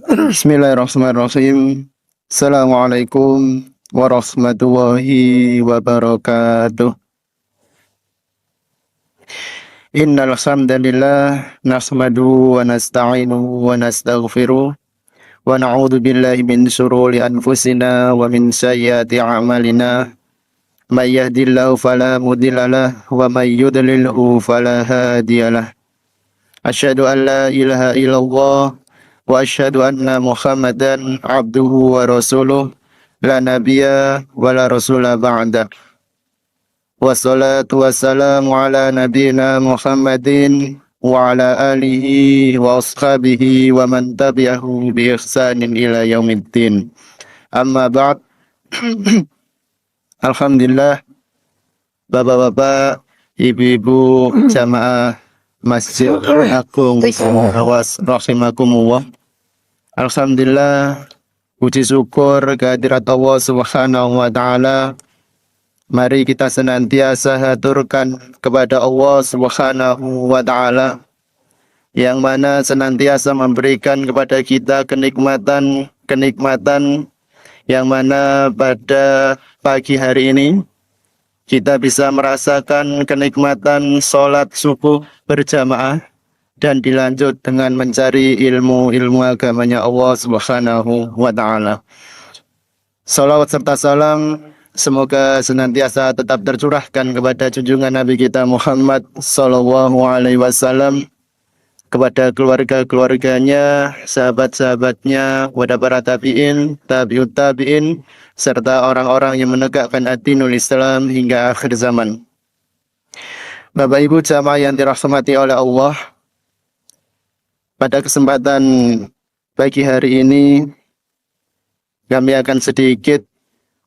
Bismillahirrahmanirrahim. Assalamualaikum warahmatullahi wabarakatuh. Innal hamdalillah nahmaduhu wa nasta'inuhu wa nastaghfiruh wa na'udzu billahi min shururi anfusina wa min sayyiati a'malina. May yahdihillahu fala mudhillalah wa may yudlilhu fala hadiyalah. Asyhadu an la ilaha illallah wa asyhadu anna Muhammadan abduhu wa rasuluh la nabiyya wa la rasula ba'da. Wassalatu wassalamu ala nabiyyina Muhammadin wa ala alihi wa ashabihi wa man tabi'ahu bi ihsanin ila yaumiddin. Amma ba'd. Alhamdulillah, bapak-bapak, ibu-ibu jamaah Masjid Agung Awas rahimakumullah. Alhamdulillah, puji syukur kehadirat Allah Subhanahu wa taala. Mari kita senantiasa haturkan kepada Allah Subhanahu wa taala yang mana senantiasa memberikan kepada kita kenikmatan yang mana pada pagi hari ini kita bisa merasakan kenikmatan sholat subuh berjamaah dan dilanjut dengan mencari ilmu agamanya Allah Subhanahu wa taala. Salawat serta salam semoga senantiasa tetap tercurahkan kepada junjungan Nabi kita Muhammad sallallahu alaihi wasallam, kepada keluarga-keluarganya, sahabat-sahabatnya, kepada para tabi'in, tabi'ut tabi'in, serta orang-orang yang menegakkan ad-dinul Islam hingga akhir zaman. Bapak Ibu jamaah yang dirahmati oleh Allah, pada kesempatan pagi hari ini kami akan sedikit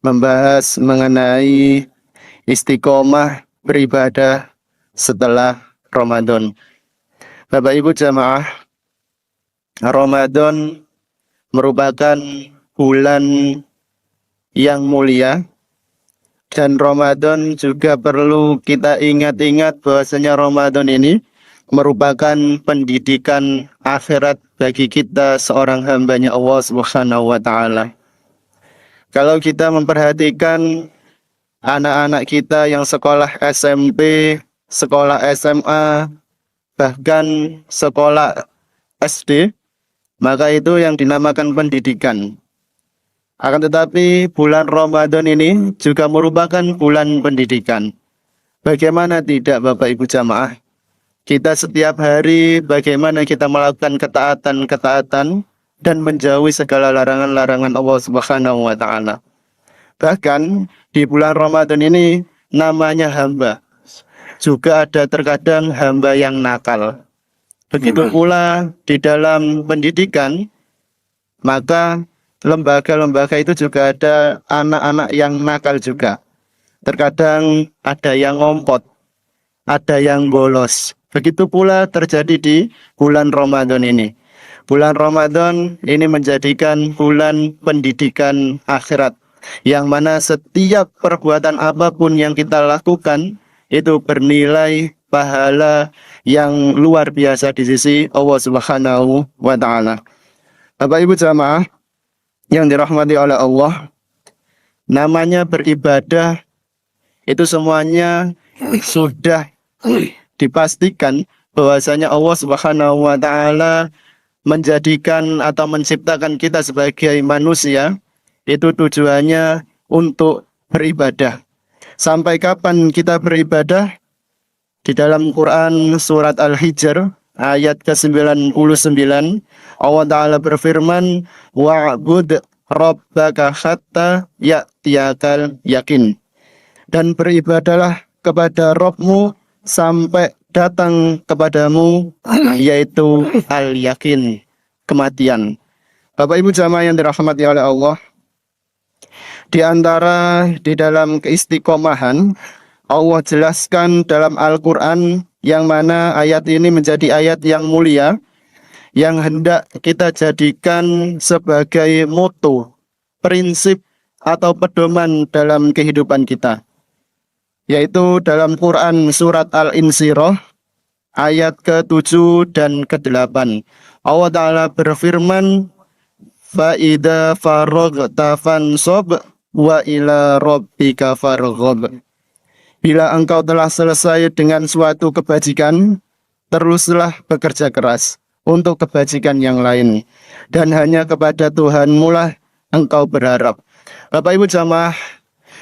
membahas mengenai istiqomah beribadah setelah Ramadan. Bapak Ibu jamaah, Ramadan merupakan bulan yang mulia, dan Ramadan juga perlu kita ingat-ingat bahwasanya Ramadan ini merupakan pendidikan akhirat bagi kita seorang hambanya Allah Subhanahu wa taala. Kalau kita memperhatikan anak-anak kita yang sekolah SMP, sekolah SMA, bahkan sekolah SD, maka itu yang dinamakan pendidikan. Akan tetapi bulan Ramadan ini juga merupakan bulan pendidikan. Bagaimana tidak Bapak Ibu jamaah? Kita setiap hari bagaimana kita melakukan ketaatan-ketaatan dan menjauhi segala larangan-larangan Allah Subhanahu wa taala. Bahkan di bulan Ramadan ini namanya hamba. Juga ada terkadang hamba yang nakal. Begitu pula di dalam pendidikan, maka lembaga-lembaga itu juga ada anak-anak yang nakal juga. Terkadang ada yang ngompot, ada yang bolos. Begitu pula terjadi di bulan Ramadan ini. Bulan Ramadan ini menjadikan bulan pendidikan akhirat, yang mana setiap perbuatan apapun yang kita lakukan itu bernilai pahala yang luar biasa di sisi Allah Subhanahu wa taala. Bapak Ibu jamaah yang dirahmati oleh Allah, namanya beribadah itu semuanya sudah dipastikan bahwasanya Allah Subhanahu wa taala menjadikan atau menciptakan kita sebagai manusia itu tujuannya untuk beribadah. Sampai kapan kita beribadah? Di dalam Quran surat Al-Hijr ayat ke-99 Allah Ta'ala berfirman, wa'bud rabbaka hatta ya'tiyakal yakin. Dan beribadalah kepada Rabbmu sampai datang kepadamu yaitu al-yakin, kematian. Bapak Ibu jamaah yang dirahmati oleh Allah, di antara di dalam keistiqomahan Allah jelaskan dalam Al-Quran, yang mana ayat ini menjadi ayat yang mulia yang hendak kita jadikan sebagai moto, prinsip atau pedoman dalam kehidupan kita, yaitu dalam Quran surat Al-Insyirah ayat ke-7 dan ke-8. Allah Ta'ala berfirman, fa idza faraghta fansab wa ila rabbika farghab. Bila engkau telah selesai dengan suatu kebajikan, teruslah bekerja keras untuk kebajikan yang lain, dan hanya kepada Tuhanmu lah engkau berharap. Bapak Ibu jamaah,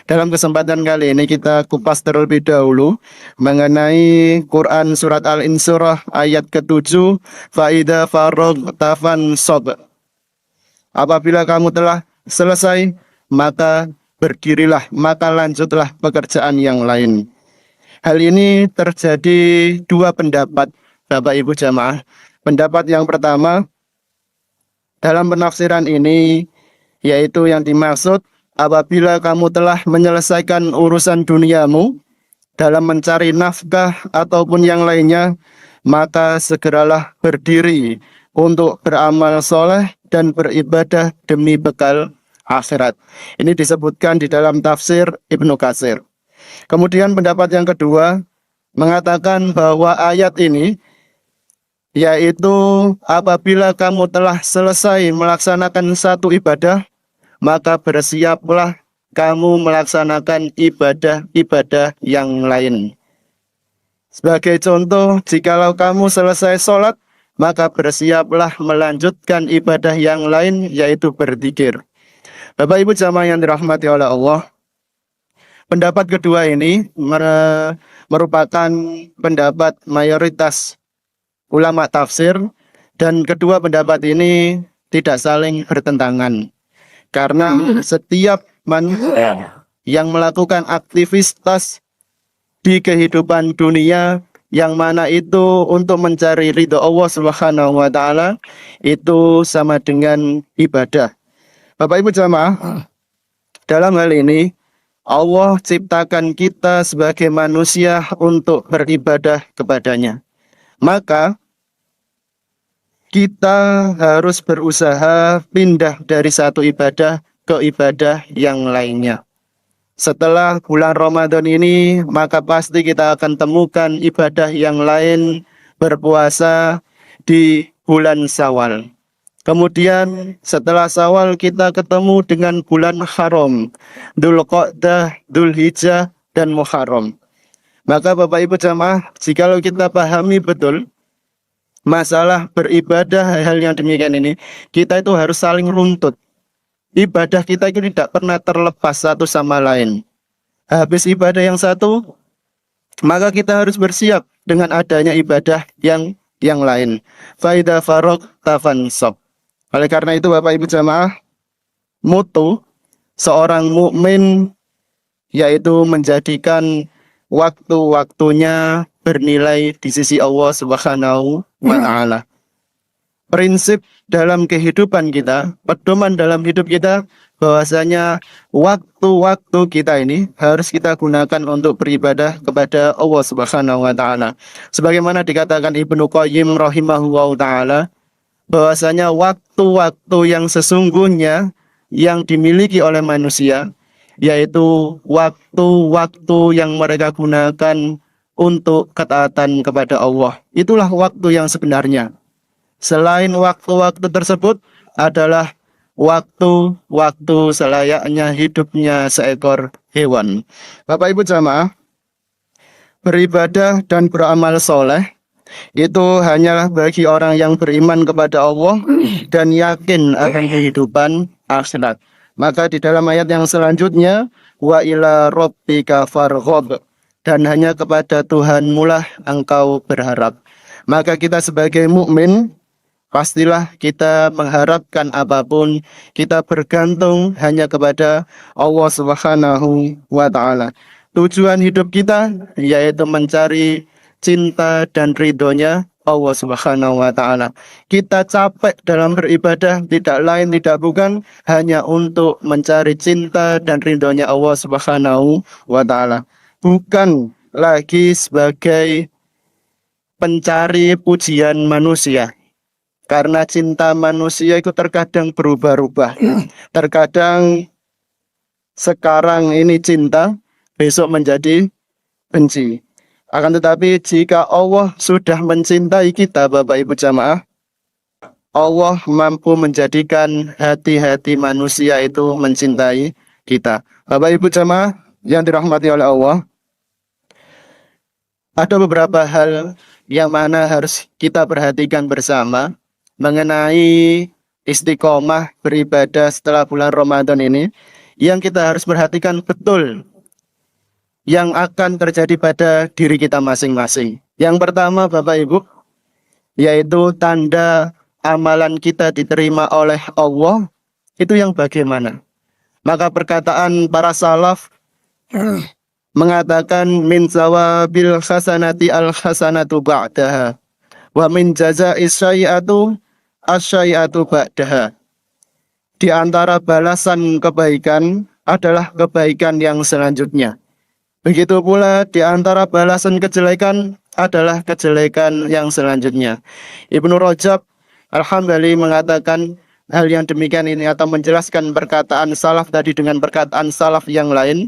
dalam kesempatan kali ini kita kupas terlebih dahulu mengenai Quran surat Al-Insyirah ayat ke-7, fa idza faraghta fansab. Apabila kamu telah selesai, maka berdirilah, maka lanjutlah pekerjaan yang lain. Hal ini terjadi dua pendapat, Bapak Ibu jamaah. Pendapat yang pertama, dalam penafsiran ini, yaitu yang dimaksud, apabila kamu telah menyelesaikan urusan duniamu dalam mencari nafkah ataupun yang lainnya, maka segeralah berdiri untuk beramal soleh dan beribadah demi bekal akhirat. Ini disebutkan di dalam tafsir Ibnu Katsir. Kemudian pendapat yang kedua mengatakan bahwa ayat ini, yaitu apabila kamu telah selesai melaksanakan satu ibadah, maka bersiaplah kamu melaksanakan ibadah-ibadah yang lain. Sebagai contoh, jikalau kamu selesai sholat, maka bersiaplah melanjutkan ibadah yang lain, yaitu berzikir. Bapak Ibu jamaah yang dirahmati oleh Allah, pendapat kedua ini merupakan pendapat mayoritas ulama tafsir, dan kedua pendapat ini tidak saling bertentangan. Karena setiap manusia yang melakukan aktivitas di kehidupan dunia yang mana itu untuk mencari ridho Allah Subhanahu wa taala, itu sama dengan ibadah. Bapak Ibu jamaah, dalam hal ini Allah ciptakan kita sebagai manusia untuk beribadah kepadanya. Maka kita harus berusaha pindah dari satu ibadah ke ibadah yang lainnya. Setelah bulan Ramadan ini, maka pasti kita akan temukan ibadah yang lain, berpuasa di bulan Syawal. Kemudian setelah Syawal kita ketemu dengan bulan haram, Dzulqa'dah, Dzulhijjah, dan Muharram. Maka Bapak Ibu jamaah, jikalau kita pahami betul masalah beribadah hal yang demikian ini, kita itu harus saling runtut. Ibadah kita itu tidak pernah terlepas satu sama lain. Habis ibadah yang satu, maka kita harus bersiap dengan adanya ibadah yang lain. Fa idza faraghta fansab. Oleh karena itu Bapak Ibu jamaah, mutu seorang mukmin yaitu menjadikan waktu-waktunya bernilai di sisi Allah Subhanahu wa taala. Prinsip dalam kehidupan kita, pedoman dalam hidup kita, bahwasanya waktu-waktu kita ini harus kita gunakan untuk beribadah kepada Allah Subhanahu wa taala. Sebagaimana dikatakan Ibnu Qayyim rahimahullahu taala, bahwasanya waktu-waktu yang sesungguhnya yang dimiliki oleh manusia, yaitu waktu-waktu yang mereka gunakan untuk ketaatan kepada Allah. Itulah waktu yang sebenarnya. Selain waktu-waktu tersebut adalah waktu-waktu selayaknya hidupnya seekor hewan. Bapak Ibu jamaah, beribadah dan beramal soleh itu hanyalah bagi orang yang beriman kepada Allah dan yakin akan kehidupan akhirat. Maka di dalam ayat yang selanjutnya, wa ila rabbika farghab, dan hanya kepada Tuhanmu lah engkau berharap. Maka kita sebagai mukmin, pastilah kita mengharapkan apapun, kita bergantung hanya kepada Allah Subhanahu wa taala. Tujuan hidup kita yaitu mencari cinta dan ridhonya Allah Subhanahu wa taala. Kita capek dalam beribadah tidak lain tidak bukan hanya untuk mencari cinta dan ridhonya Allah Subhanahu wa taala. Bukan lagi sebagai pencari pujian manusia. Karena cinta manusia itu terkadang berubah-ubah. Terkadang sekarang ini cinta, besok menjadi benci. Akan tetapi jika Allah sudah mencintai kita, Bapak Ibu jamaah, Allah mampu menjadikan hati-hati manusia itu mencintai kita. Bapak Ibu jamaah yang dirahmati oleh Allah, ada beberapa hal yang mana harus kita perhatikan bersama mengenai istiqomah beribadah setelah bulan Ramadan ini, yang kita harus perhatikan betul yang akan terjadi pada diri kita masing-masing. Yang pertama Bapak Ibu, yaitu tanda amalan kita diterima oleh Allah itu yang bagaimana? Maka perkataan para salaf mengatakan min sawabil hasanati al hasanatu ba'daha wa min jaza'is sayyi'atu asya'i'atu ba'daha. Di antara balasan kebaikan adalah kebaikan yang selanjutnya. Begitu pula di antara balasan kejelekan adalah kejelekan yang selanjutnya. Ibnu Rajab Al-Hambali mengatakan hal yang demikian ini atau menjelaskan perkataan salaf tadi dengan perkataan salaf yang lain,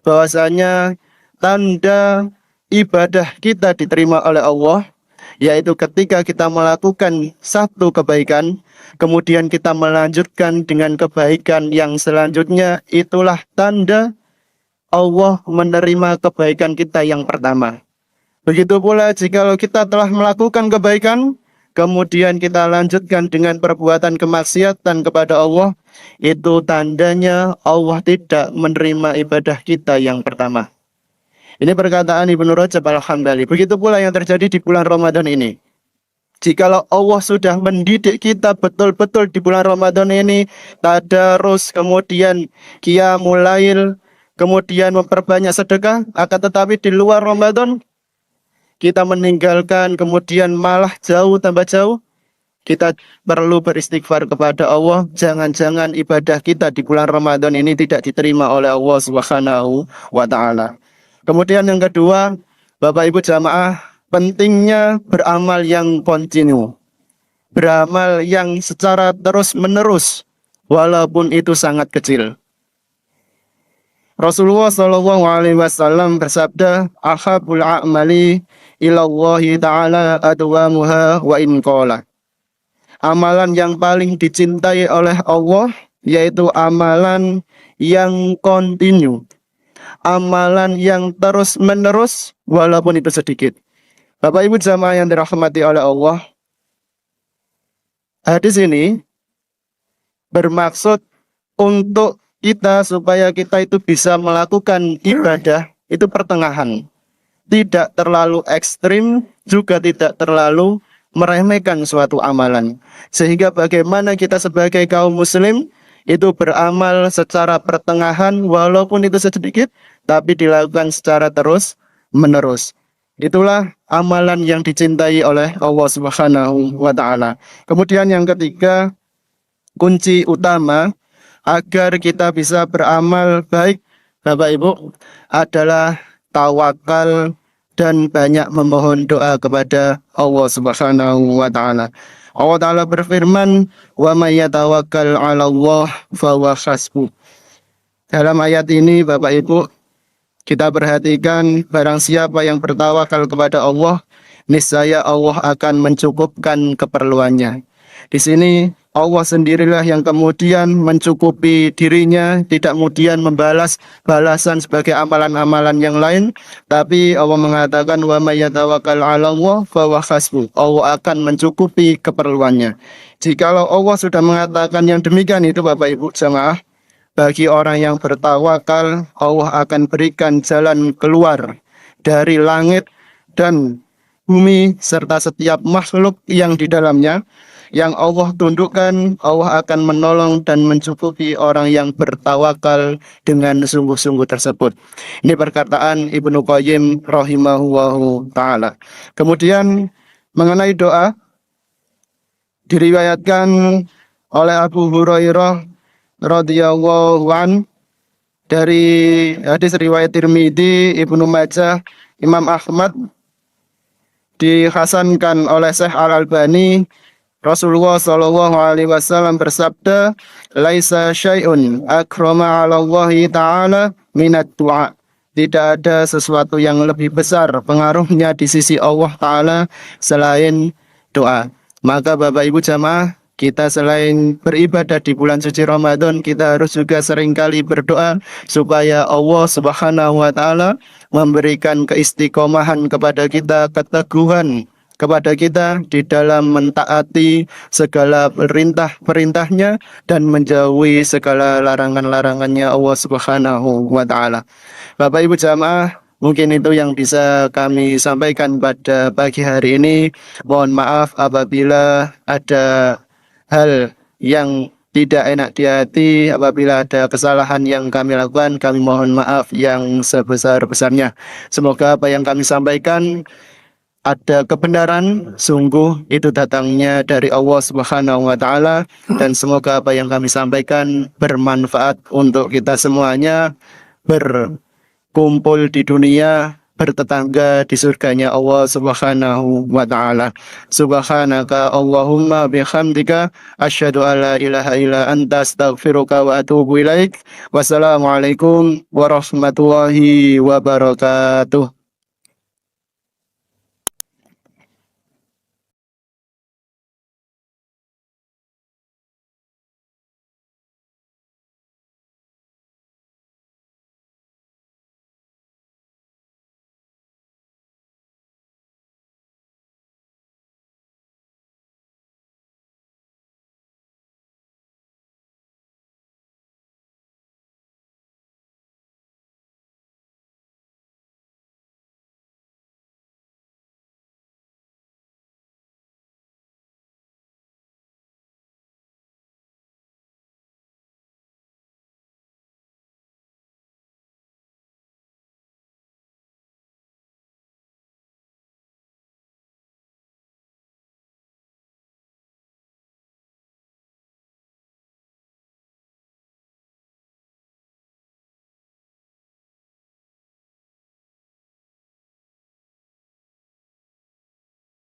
bahwasanya tanda ibadah kita diterima oleh Allah yaitu ketika kita melakukan satu kebaikan kemudian kita melanjutkan dengan kebaikan yang selanjutnya, itulah tanda Allah menerima kebaikan kita yang pertama. Begitu pula jikalau kita telah melakukan kebaikan kemudian kita lanjutkan dengan perbuatan kemaksiatan kepada Allah, itu tandanya Allah tidak menerima ibadah kita yang pertama. Ini perkataan Ibnu Rajab Al-Hambali. Begitu pula yang terjadi di bulan Ramadan ini. Jikalau Allah sudah mendidik kita betul-betul di bulan Ramadan ini, tadarus, kemudian qiyamul lail, kemudian memperbanyak sedekah, akan tetapi di luar Ramadan kita meninggalkan, kemudian malah jauh tambah jauh, kita perlu beristighfar kepada Allah. Jangan-jangan ibadah kita di bulan Ramadan ini tidak diterima oleh Allah Subhanahu wa Ta'ala. Kemudian yang kedua, Bapak Ibu jamaah, pentingnya beramal yang kontinu, beramal yang secara terus-menerus, walaupun itu sangat kecil. Rasulullah Shallallahu Alaihi Wasallam bersabda, "Ahabul a'mali ilallahi ta'ala adwamuha wa in qala." Amalan yang paling dicintai oleh Allah yaitu amalan yang kontinu, amalan yang terus-menerus walaupun itu sedikit. Bapak Ibu jamaah yang dirahmati oleh Allah, hadis ini bermaksud untuk kita supaya kita itu bisa melakukan ibadah itu pertengahan, tidak terlalu ekstrim, juga tidak terlalu meremehkan suatu amalan, sehingga bagaimana kita sebagai kaum muslim itu beramal secara pertengahan walaupun itu sedikit, tapi dilakukan secara terus menerus. Itulah amalan yang dicintai oleh Allah Subhanahu wa Ta'ala. Kemudian yang ketiga, kunci utama agar kita bisa beramal baik, Bapak Ibu, adalah tawakal dan banyak memohon doa kepada Allah Subhanahu wa Ta'ala. Allah Ta'ala berfirman, "Wa may yatawakkal 'ala Allah fa huwa hasbuh." Dalam ayat ini Bapak Ibu, kita perhatikan barang siapa yang bertawakal kepada Allah, niscaya Allah akan mencukupkan keperluannya. Di sini Allah sendirilah yang kemudian mencukupi dirinya, tidak kemudian membalas balasan sebagai amalan-amalan yang lain, tapi Allah mengatakan wa may yatawakkal 'ala Allah fa huwa hasbuh. Allah akan mencukupi keperluannya. Jikalau Allah sudah mengatakan yang demikian itu Bapak Ibu jamaah, bagi orang yang bertawakal, Allah akan berikan jalan keluar dari langit dan bumi serta setiap makhluk yang di dalamnya. Yang Allah tundukkan, Allah akan menolong dan mencukupi orang yang bertawakal dengan sungguh-sungguh tersebut. Ini perkataan Ibnu Qayyim rahimahullahu ta'ala. Kemudian mengenai doa, diriwayatkan oleh Abu Hurairah radhiyallahu an dari hadis riwayat Tirmidzi, Ibnu Majah, Imam Ahmad, dihasankan oleh Syekh Al-Albani. Rasulullah Shallallahu Alaihi Wasallam bersabda, "Laisa syai'un akrama 'ala Allah Ta'ala minat du'a." Tidak ada sesuatu yang lebih besar pengaruhnya di sisi Allah Ta'ala selain doa. Maka Bapak Ibu jamaah, kita selain beribadah di bulan suci Ramadan, kita harus juga seringkali berdoa supaya Allah Subhanahu wa taala memberikan keistiqomahan kepada kita, keteguhan kepada kita di dalam mentaati segala perintah-perintahnya dan menjauhi segala larangan-larangannya Allah Subhanahu wa taala. Bapak Ibu jamaah, mungkin itu yang bisa kami sampaikan pada pagi hari ini. Mohon maaf apabila ada hal yang tidak enak di hati, apabila ada kesalahan yang kami lakukan, kami mohon maaf yang sebesar-besarnya. Semoga apa yang kami sampaikan ada kebenaran, sungguh itu datangnya dari Allah Subhanahu wa taala, dan semoga apa yang kami sampaikan bermanfaat untuk kita semuanya, berkumpul di dunia, bertetangga di surganya Allah Subhanahu wa taala. Subhanaka Allahumma bihamdika asyhadu alla ilaha illa anta astaghfiruka wa atubu ilaik. Wassalamualaikum warahmatullahi wabarakatuh.